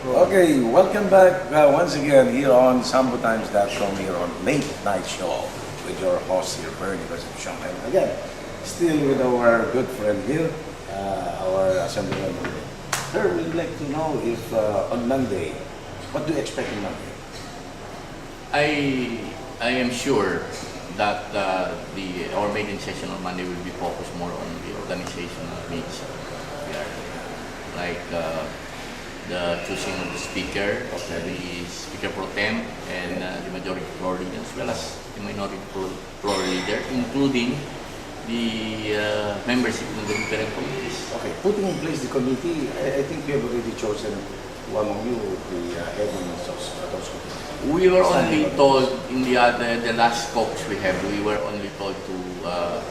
Okay, welcome back once again here on SamboTimes.com here on Late Night Show with your host here, Bernie Concepcion. And again, still with our good friend here, our Assemblyman. Sir, we'd like to know if on Monday, what do you expect on Monday? I am sure that our maiden session on Monday will be focused more on the organizational needs of the RLA, like the choosing of the speaker, the speaker pro tem, and the majority floor leader, as well as the minority floor leader, including the membership in the different committees. Okay, putting in place the committee, I think you have already chosen who among you the head of those committees. We were only told in the last caucus we have, we were only told to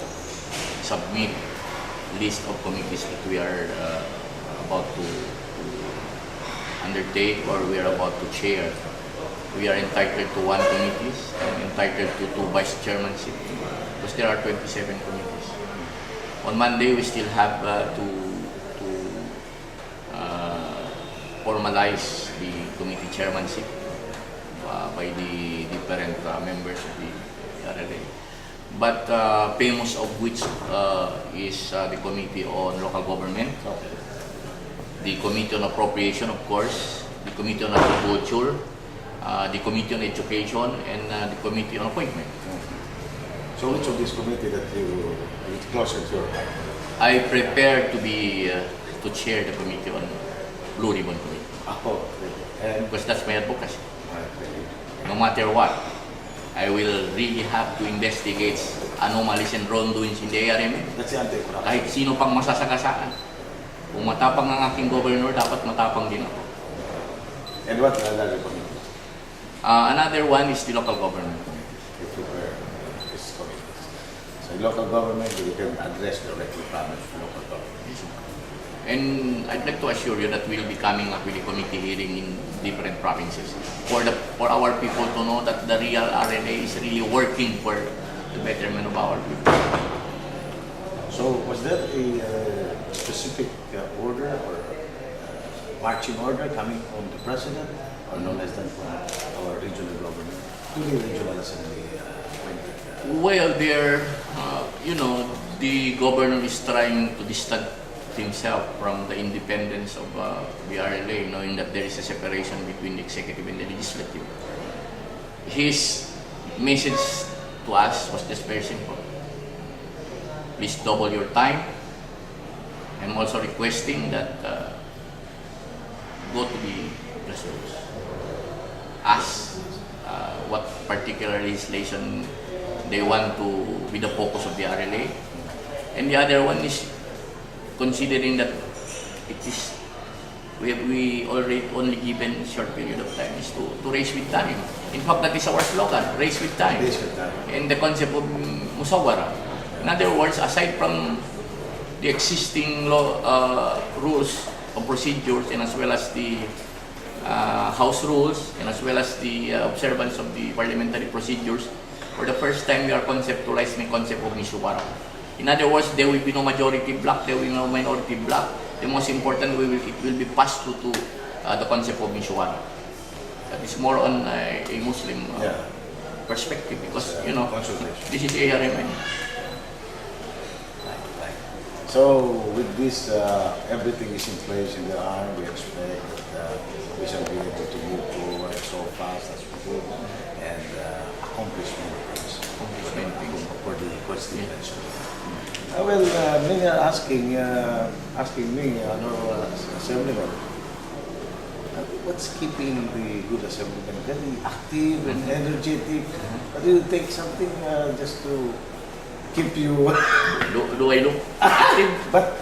submit list of committees that we are about to undertake or we are about to chair. We are entitled to 1 committee and entitled to 2 vice chairmanship because there are 27 committees. On Monday, we still have to formalize the committee chairmanship by the different members of the RLA. But famous of which is the Committee on Local Government, the Committee on Appropriation, of course, the Committee on Agriculture, the Committee on Education, and the Committee on Appointment. So which of these committee that you closer to your heart? I prepare to be to chair the Committee on Blue Ribbon Committee. Oh, and Because that's my advocacy. No matter what, I will really have to investigate anomalies and wrongdoings in the ARM. that's the anti-corruption. Kahit sino pang masasagasaan. Kung matapang ang aking governor, dapat matapang din ako. And what another committee? Another one is the local government committee. If you were this committee. So local government, you can address directly problems to local government. And I'd like to assure you that we'll be coming up with a committee hearing in different provinces for our people to know that the real RLA is really working for the betterment of our people. So was there a specific order or marching order coming from the president or no less than from our regional government to the regional assembly? Well, there, the governor is trying to distance himself from the independence of the RLA, knowing that there is a separation between the executive and the legislative. His message to us was just very simple. Please double your time. I'm also requesting that go to the grassroots. Ask what particular legislation they want to be the focus of the RLA. And the other one is considering that it is we already only given a short period of time is to raise with time. In fact, that is our slogan, raise with time. Raise with time. And the concept of musawara. In other words, aside from the existing law, rules of procedures and as well as the House rules and as well as the observance of the parliamentary procedures, for the first time we are conceptualizing the concept of musawara. In other words, there will be no majority block, there will be no minority block. The most important, it will be passed through to the concept of musawara. That is more on a Muslim perspective because, this is ARMN. So with this, everything is in place in the arm. We expect that we shall be able to move forward so fast as we could and accomplish many things for the constituency. Well, many are asking me, Assemblyman, what's keeping the good Assemblyman very active and energetic? Do you take something just to keep you? Do I look active? But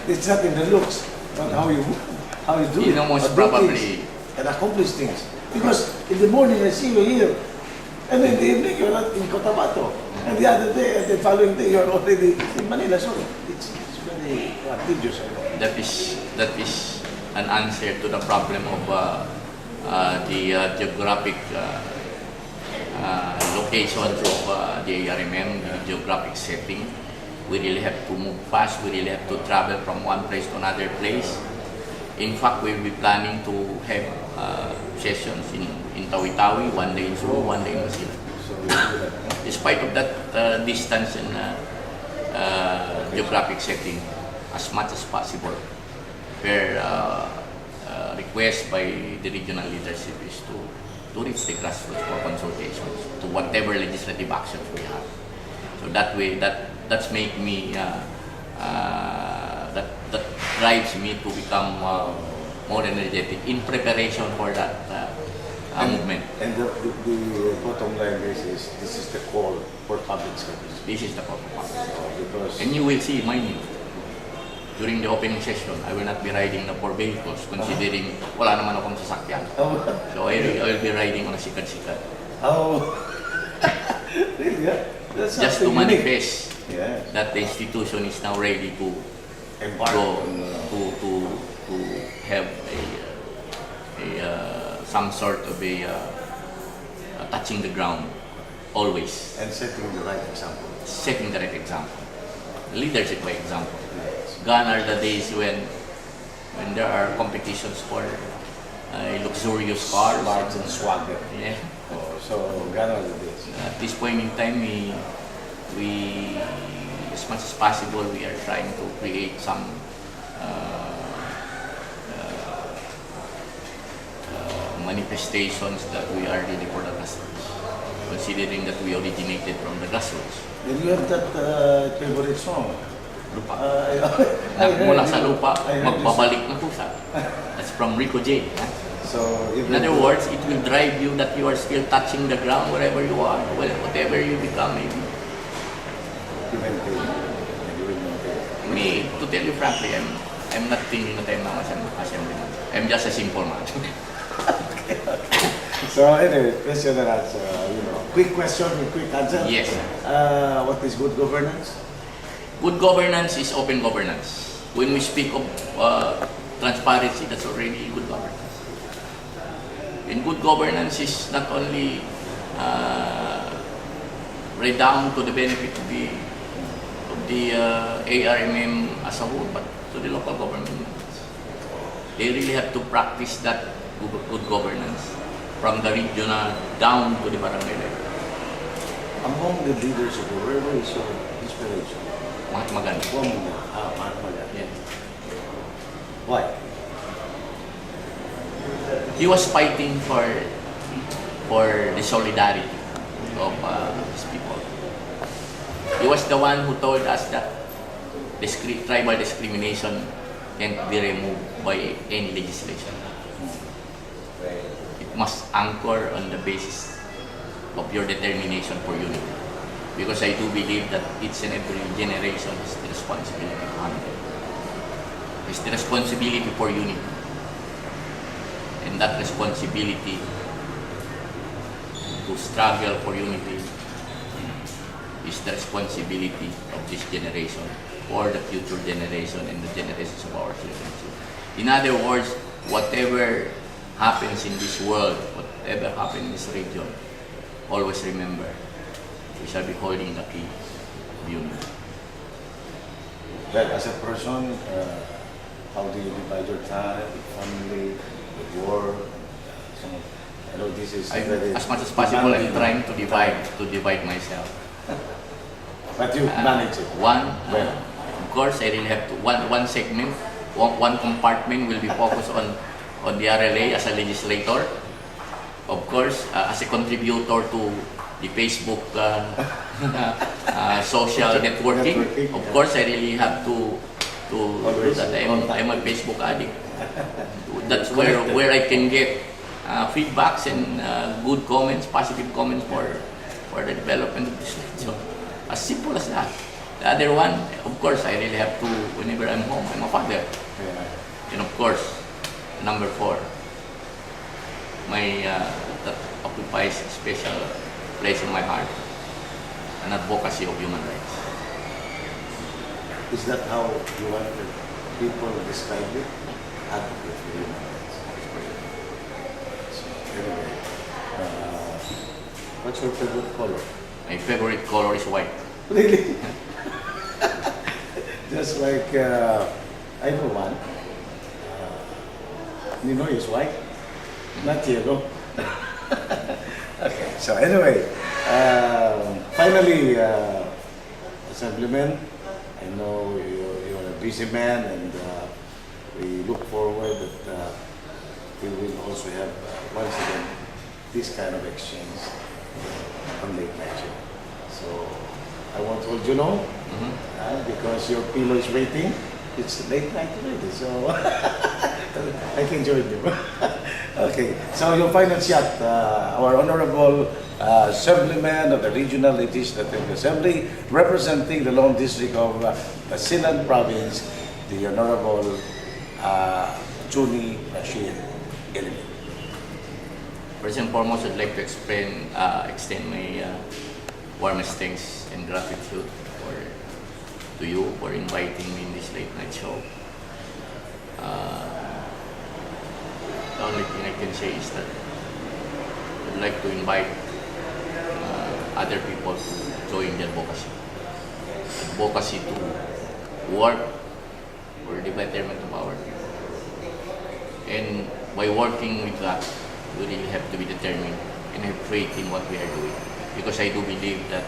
it's not in the looks, but how you do it. Most do probably. things and accomplish things. Because in the morning I see you here, and in the evening you're not in Cotabato. And the other day, and the following day, you're already in Manila. So it's very tedious. That is an answer to the problem of the geographic locations of the ARMM, the geographic setting. We really have to move fast. We really have to travel from one place to another place. In fact, we'll be planning to have sessions in Tawi-Tawi, one day in Sulu, one day in Masila. So we do that. Despite of that distance and geographic setting, as much as possible, per request by the regional leadership is to reach the grassroots for consultations to whatever legislative actions we have. So that way, that's make me that drives me to become more energetic in preparation for that movement. And the bottom line is this is the call for public service. This is the purpose. Because And you will see my new. During the opening session, I will not be riding the 4 vehicles considering wala naman akong sasakyan. So I will be riding on a sikat-sikat. Oh, really? Yeah? That's Just to something unique. manifest Yeah. that the institution is now ready to Embark go on, to have some sort of a touching the ground always, and setting the right example. setting the right example, leadership by example. Yes. Gone are the days when there are competitions for luxurious cars. Smarts and swagger. Yeah. Oh, so gone are the days. At this point in time, we as much as possible, we are trying to create some manifestations that we are really for the grassroots, considering that we originated from the grassroots. Then you have that favorite song. Lupa. I Mula sa lupa, heard this. magbabalik na pusa. That's from Rico J. So In even other words, it will drive you that you are still touching the ground wherever you are, whatever you become maybe. you maintain, and you will maintain. Me, to tell you frankly, I'm not thinking that I'm an assemblyman. I'm just a simple man. So anyway, question and answer. Quick question with quick answer. Yes. What is good governance? Good governance is open governance. When we speak of transparency, that's already good governance. And good governance is not only redound to the benefit of the ARMM as a whole, but to the local government units. They really have to practice that good governance from the regional down to the barangay level. Among the leaders of the world, where is your inspiration? Mahatma Gandhi. Mahatma Gandhi. Yeah. Why? He was fighting for the solidarity of his people. He was the one who told us that tribal discrimination can't be removed by any legislation. It must anchor on the basis of your determination for unity. Because I do believe that each and every generation has the responsibility to handle. It's the responsibility for unity. And that responsibility to struggle for unity is the responsibility of this generation for the future generation and the generations of our children. In other words, whatever happens in this world, whatever happens in this region, always remember, we shall be holding the key of unity. Well, as a person, how do you divide your time with family, with work? I know this is very As much as possible, I'm demanding. trying to divide myself. But you manage it. One, Well. of course, I really have to. One segment, one compartment will be focused on the RLA as a legislator. Of course, as a contributor to the Facebook social networking. Of course, I really have to do Always that. contact. I'm a Facebook addict. That's where I can get feedbacks and good comments, positive comments for the development of this land. So, as simple as that. The other one, of course, I really have to, whenever I'm home, I'm a father. Yeah. And of course, number 4, that occupies a special place in my heart, an advocacy of human rights. Is that how you want the people to describe it? Advocate for human rights. So, anyway, what's your favorite color? My favorite color is white. Really? Just like, I know one. You know his wife? Not yellow. Okay, so anyway, finally, Assemblyman, I know you're a busy man, and we look forward that we will also have, once again, this kind of exchange on late night show. So I want to hold you know, because your pillow is waiting. It's late night already, so I can join you. Okay, so your final shot, our Honorable Assemblyman of the Regional Legislative Assembly, representing the Lone District of Basilan Province, the Honorable Juni Rashid Gilliman. First and foremost, I'd like to extend my warmest thanks and gratitude to you for inviting me in this late night show. The only thing I can say is that I'd like to invite other people to join the advocacy. Advocacy to work for the betterment of our people. And by working with that, we really have to be determined and have faith in what we are doing. Because I do believe that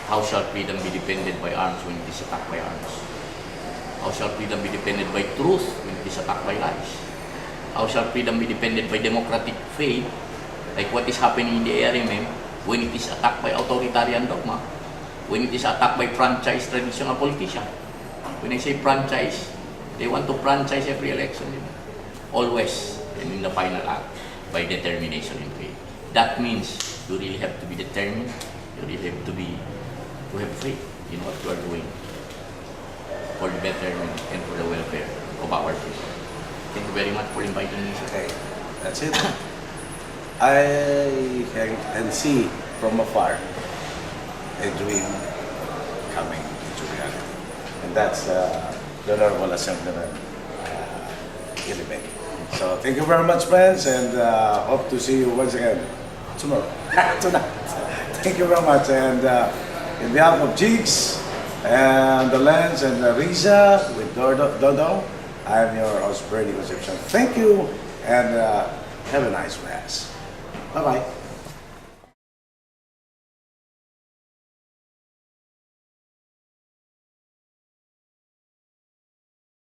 how shall freedom be defended by arms when it is attacked by arms? How shall freedom be defended by truth when it is attacked by lies? How shall freedom be defended by democratic faith, like what is happening in the ARMM, when it is attacked by authoritarian dogma? When it is attacked by franchise traditional politician? When I say franchise, they want to franchise every election. Always, and in the final act, by determination and faith. That means you really have to be determined, you really have to have faith in what you are doing for the betterment and for the welfare of our people. Thank you very much for inviting me. Okay, that's it. I can see from afar a dream coming into reality. And that's the Honorable Assemblyman Gilliman. So thank you very much, friends, and hope to see you once again tomorrow, tonight. Thank you very much, and in behalf of Jigs and the Lens and Riza with Dodo, I'm your host, Concepcion. Thank you, and have a nice rest. Bye-bye.